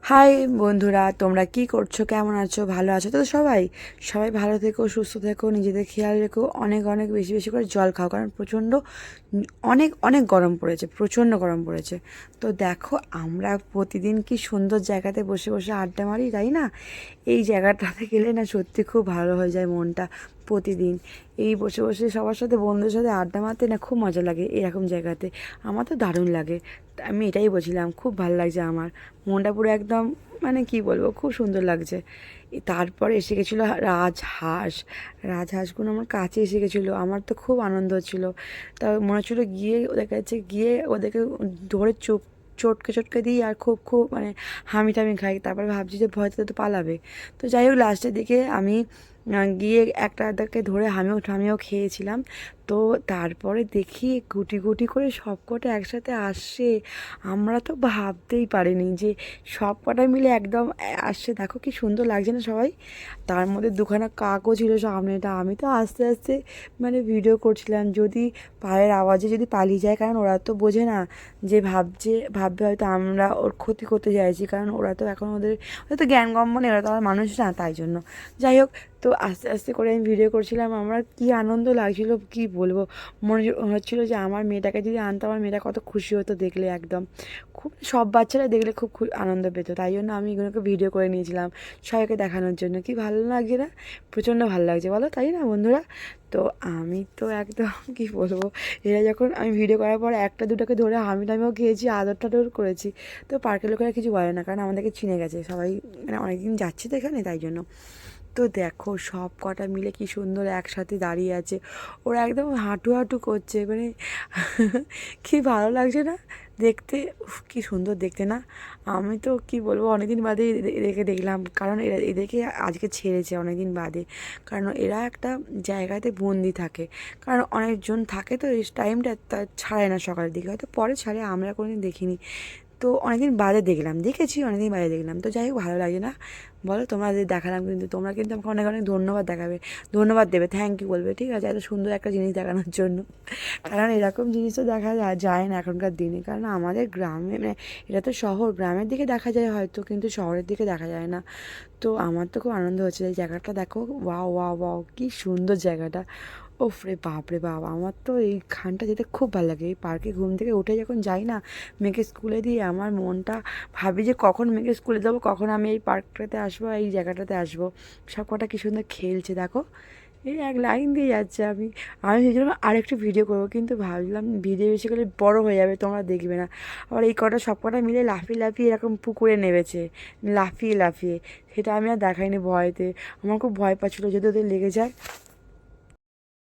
High বন্ধুরা, তোমরা কি করছো, কেমন আছো, ভালো আছো তো? সবাই সবাই ভালো থেকো, সুস্থ থেকো, নিজেদের খেয়াল রেখো, অনেক অনেক বেশি বেশি করে জল খাও, কারণ প্রচণ্ড অনেক অনেক গরম পড়েছে, প্রচণ্ড গরম পড়েছে। তো দেখো, আমরা প্রতিদিন কি সুন্দর জায়গাতে বসে বসে আড্ডা মারি, তাই না? এই জায়গাটাতে গেলে না সত্যি খুব ভালো হয়ে যায় মনটা। প্রতিদিন এই বসে বসে সবার সাথে, বন্ধুদের সাথে আড্ডা মারতে না খুব মজা লাগে এরকম জায়গাতে। আমার তো দারুণ লাগে। আমি এটাই বলছিলাম, খুব ভালো লাগছে আমার। মনটা পুরো একদম, মানে কি বলবো, খুব সুন্দর লাগছে। তারপরে এসে গেছিলো রাজহাঁস। রাজহাঁসগুলো আমার কাছে এসে গেছিলো, আমার তো খুব আনন্দ হচ্ছিলো। তা মনে হচ্ছিলো গিয়ে ওদের কাছে গিয়ে ওদেরকে ধরে চটকে চটকে দিই, আর খুব খুব মানে হামি টামি খাই। তারপরে ভাবছি যে ভয়তে তো পালাবে। তো যাই হোক, লাস্টের দিকে আমি গিয়ে একটা আদাকে ধরে আমিও খেয়েছিলাম। তো তারপরে দেখি গুটি গুটি করে সব কটা একসাথে আসছে। আমরা তো ভাবতেই পারিনি যে সব কটা মিলে একদম আসছে। দেখো কি সুন্দর লাগছে না সবাই? তার মধ্যে দুখানা কাকও ছিল সামনেটা। আমি তো আস্তে আস্তে মানে ভিডিও করছিলাম, যদি পায়ের আওয়াজে যদি পালিয়ে যায়, কারণ ওরা তো বোঝে না, যে ভাববে হয়তো আমরা ওর ক্ষতি করতে চাইছি, কারণ ওরা তো এখন ওদের হয়তো জ্ঞানগম্য নেই, ওরা তো আর মানুষ না, তাই জন্য। যাই হোক, তো আস্তে আস্তে করে আমি ভিডিও করছিলাম। আমার কি আনন্দ লাগছিল কি বলবো। মনে হচ্ছিলো যে আমার মেয়েটাকে যদি আনতো, আমার মেয়েটা কত খুশি হতো দেখলে। একদম খুব, সব বাচ্চারা দেখলে খুব আনন্দ পেত, তাই জন্য আমি এগুলোকে ভিডিও করে নিয়েছিলাম সবাইকে দেখানোর জন্য। কি ভালো লাগছে না? প্রচণ্ড ভালো লাগছে, বলো তাই না বন্ধুরা? তো আমি তো একদম কি বলবো, এরা যখন আমি ভিডিও করার পর একটা দুটোকে ধরে টামিও খেয়েছি, আদর টাদর করেছি। তো পার্কের লোকেরা কিছু বলে না, কারণ আমাদেরকে চিনে গেছে সবাই, মানে অনেকদিন যাচ্ছি তো এখানে, তাই জন্য। তো দেখো সব কটা মিলে কি সুন্দর একসাথে দাঁড়িয়ে আছে। ওরা একদম হাঁটু হাঁটু করছে, মানে কি ভালো লাগছে না দেখতে? উফ, কি সুন্দর দেখতে না? আমি তো কি বলবো, অনেকদিন বাদে এদেরকে দেখলাম, কারণ এদেরকে আজকে ছেড়েছে অনেকদিন বাদে। কারণ এরা একটা জায়গাতে বন্দি থাকে, কারণ অনেকজন থাকে তো এই টাইমটা, তা ছাড়ে না সকালের দিকে, হয়তো পরে ছাড়ে, আমরা কোনোদিন দেখিনি। তো অনেকদিন বাদে দেখেছি অনেকদিন বাদে দেখলাম। তো যাই হোক, ভালো লাগে না বলো? তোমাদের দেখালাম, কিন্তু তোমরা কিন্তু আমাকে অনেক অনেক ধন্যবাদ দেবে, থ্যাংক ইউ বলবে, ঠিক আছে, এত সুন্দর একটা জিনিস দেখানোর জন্য। কারণ এরকম জিনিস তো দেখা যায় না এখনকার দিনে, কারণ আমাদের গ্রামে, মানে এটা তো শহর, গ্রামের দিকে দেখা যায় হয়তো, কিন্তু শহরের দিকে দেখা যায় না। তো আমার তো খুব আনন্দ হচ্ছে। এই জায়গাটা দেখো, ওয়াও ওয়াও ওয়াও, কী সুন্দর জায়গাটা। ওফ রে বাপ, আমার তো এইখানটা যেতে খুব ভালো লাগে। এই পার্কে ঘুম থেকে উঠে যখন যাই না, মেয়েকে স্কুলে দিয়ে, আমার মনটা ভাবি যে কখন মেয়েকে স্কুলে যাবো, কখন আমি এই পার্কটাতে আসবো, এই জায়গাটাতে আসবো। সব কটা কী সুন্দর খেলছে দেখো, এই এক লাইন দিয়ে যাচ্ছে। আমি সেই জন্য আরেকটু ভিডিও করবো, কিন্তু ভাবলাম ভিডিও বেশি করে বড় হয়ে যাবে, তোমরা দেখবে না। আবার এই কটা সব কটা মিলে লাফিয়ে লাফিয়ে এরকম পুকুরে নেমেছে, লাফিয়ে লাফিয়ে। সেটা আমি আর দেখাইনি ভয়েতে। আমার খুব ভয় পাচ্ছিলো যদি ওদের লেগে যায়।